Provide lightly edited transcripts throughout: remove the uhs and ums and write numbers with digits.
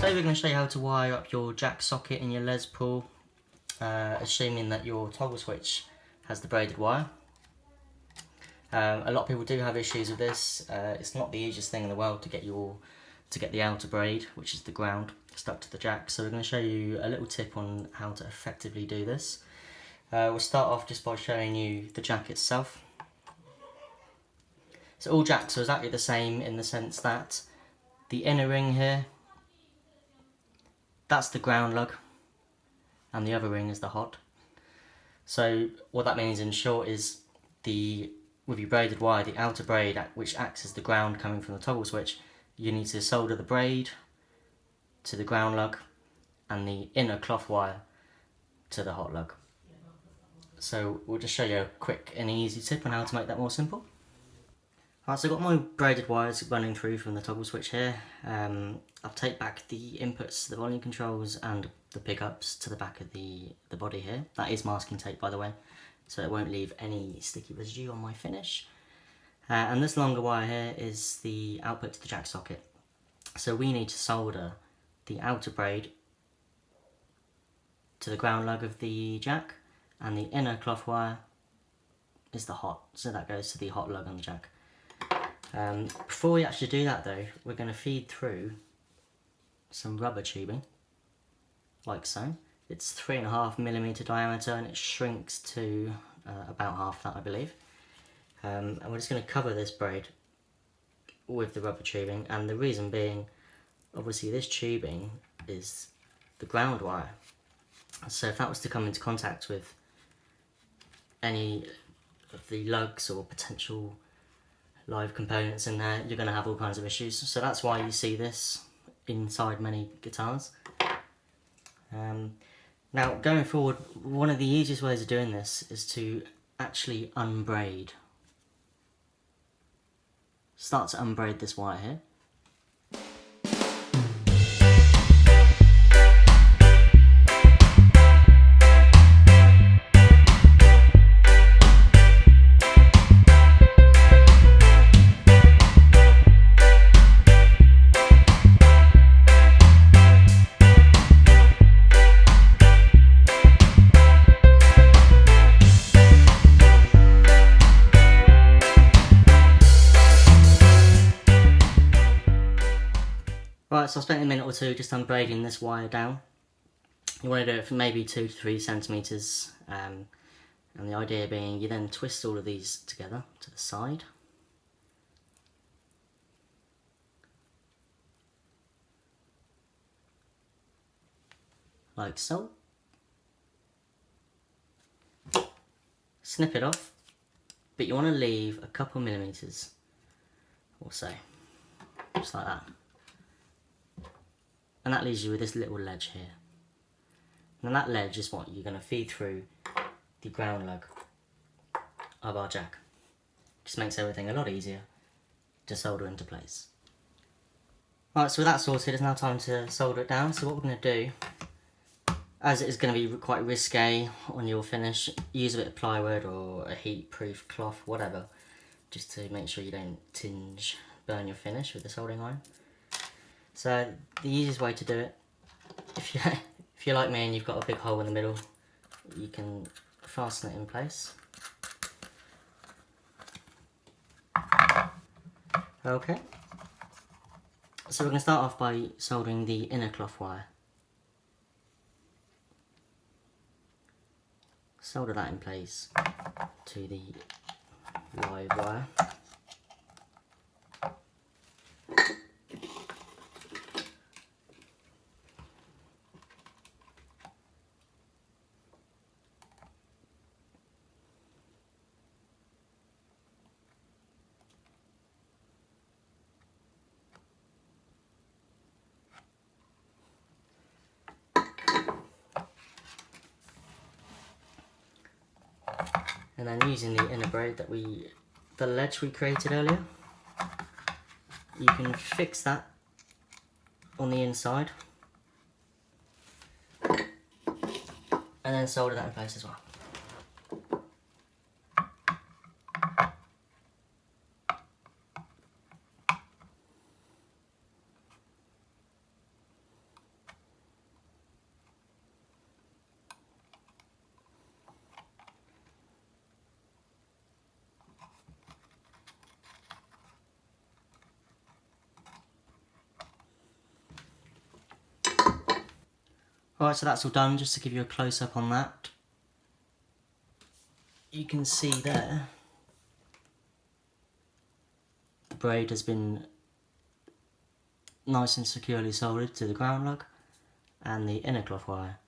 Today we're going to show you how to wire up your jack socket in your Les Paul, assuming that your toggle switch has the braided wire. A lot of people do have issues with this. It's not the easiest thing in the world to get the outer braid, which is the ground, stuck to the jack. So we're going to show you a little tip on how to effectively do this. We'll start off just by showing you the jack itself. So all jacks are exactly the same in the sense that the inner ring here, that's the ground lug, and the other ring is the hot. So what that means in short is with your braided wire, the outer braid, which acts as the ground coming from the toggle switch, you need to solder the braid to the ground lug and the inner cloth wire to the hot lug. So we'll just show you a quick and easy tip on how to make that more simple. Right, so I've got my braided wires running through from the toggle switch here. I've taped back the inputs, the volume controls and the pickups to the back of the body here. That is masking tape, by the way, so it won't leave any sticky residue on my finish. And this longer wire here is the output to the jack socket. So we need to solder the outer braid to the ground lug of the jack, and the inner cloth wire is the hot, so that goes to the hot lug on the jack. Before we actually do that though, we're going to feed through some rubber tubing, like so. It's 3.5mm diameter and it shrinks to about half that, I believe. And we're just going to cover this braid with the rubber tubing, and the reason being, obviously this tubing is the ground wire. So if that was to come into contact with any of the lugs or potential live components in there, you're going to have all kinds of issues. So that's why you see this inside many guitars. Now going forward, one of the easiest ways of doing this is to actually unbraid. Start to unbraid this wire here. Right, so I spent a minute or two just unbraiding this wire down. You want to do it for maybe 2 to 3 centimetres, and the idea being you then twist all of these together to the side. Like so. Snip it off, but you want to leave a couple millimetres or so, just like that. And that leaves you with this little ledge here. And that ledge is what you're going to feed through the ground lug of our jack. Just makes everything a lot easier to solder into place. Right, so with that sorted, it's now time to solder it down. So what we're going to do, as it is going to be quite risque on your finish, use a bit of plywood or a heat-proof cloth, whatever, just to make sure you don't burn your finish with the soldering iron. So the easiest way to do it, if you're like me and you've got a big hole in the middle, you can fasten it in place. Okay. So we're going to start off by soldering the inner cloth wire. Solder that in place to the live wire. And then using the inner braid the ledge we created earlier, you can fix that on the inside and then solder that in place as well. Alright, so that's all done. Just to give you a close-up on that, you can see there the braid has been nice and securely soldered to the ground lug, and the inner cloth wire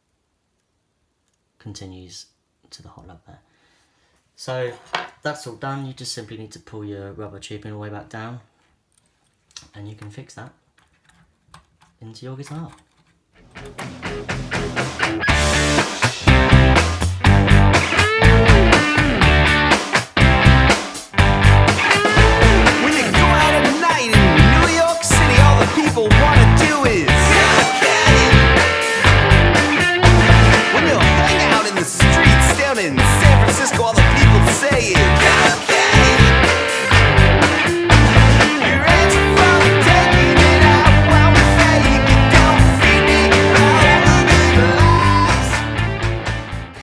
continues to the hot lug there. So that's all done. You just simply need to pull your rubber tubing all the way back down, and you can fix that into your guitar. When you go out at night in New York City, all the people wanna do is when you hang out in the streets down in San Francisco, all the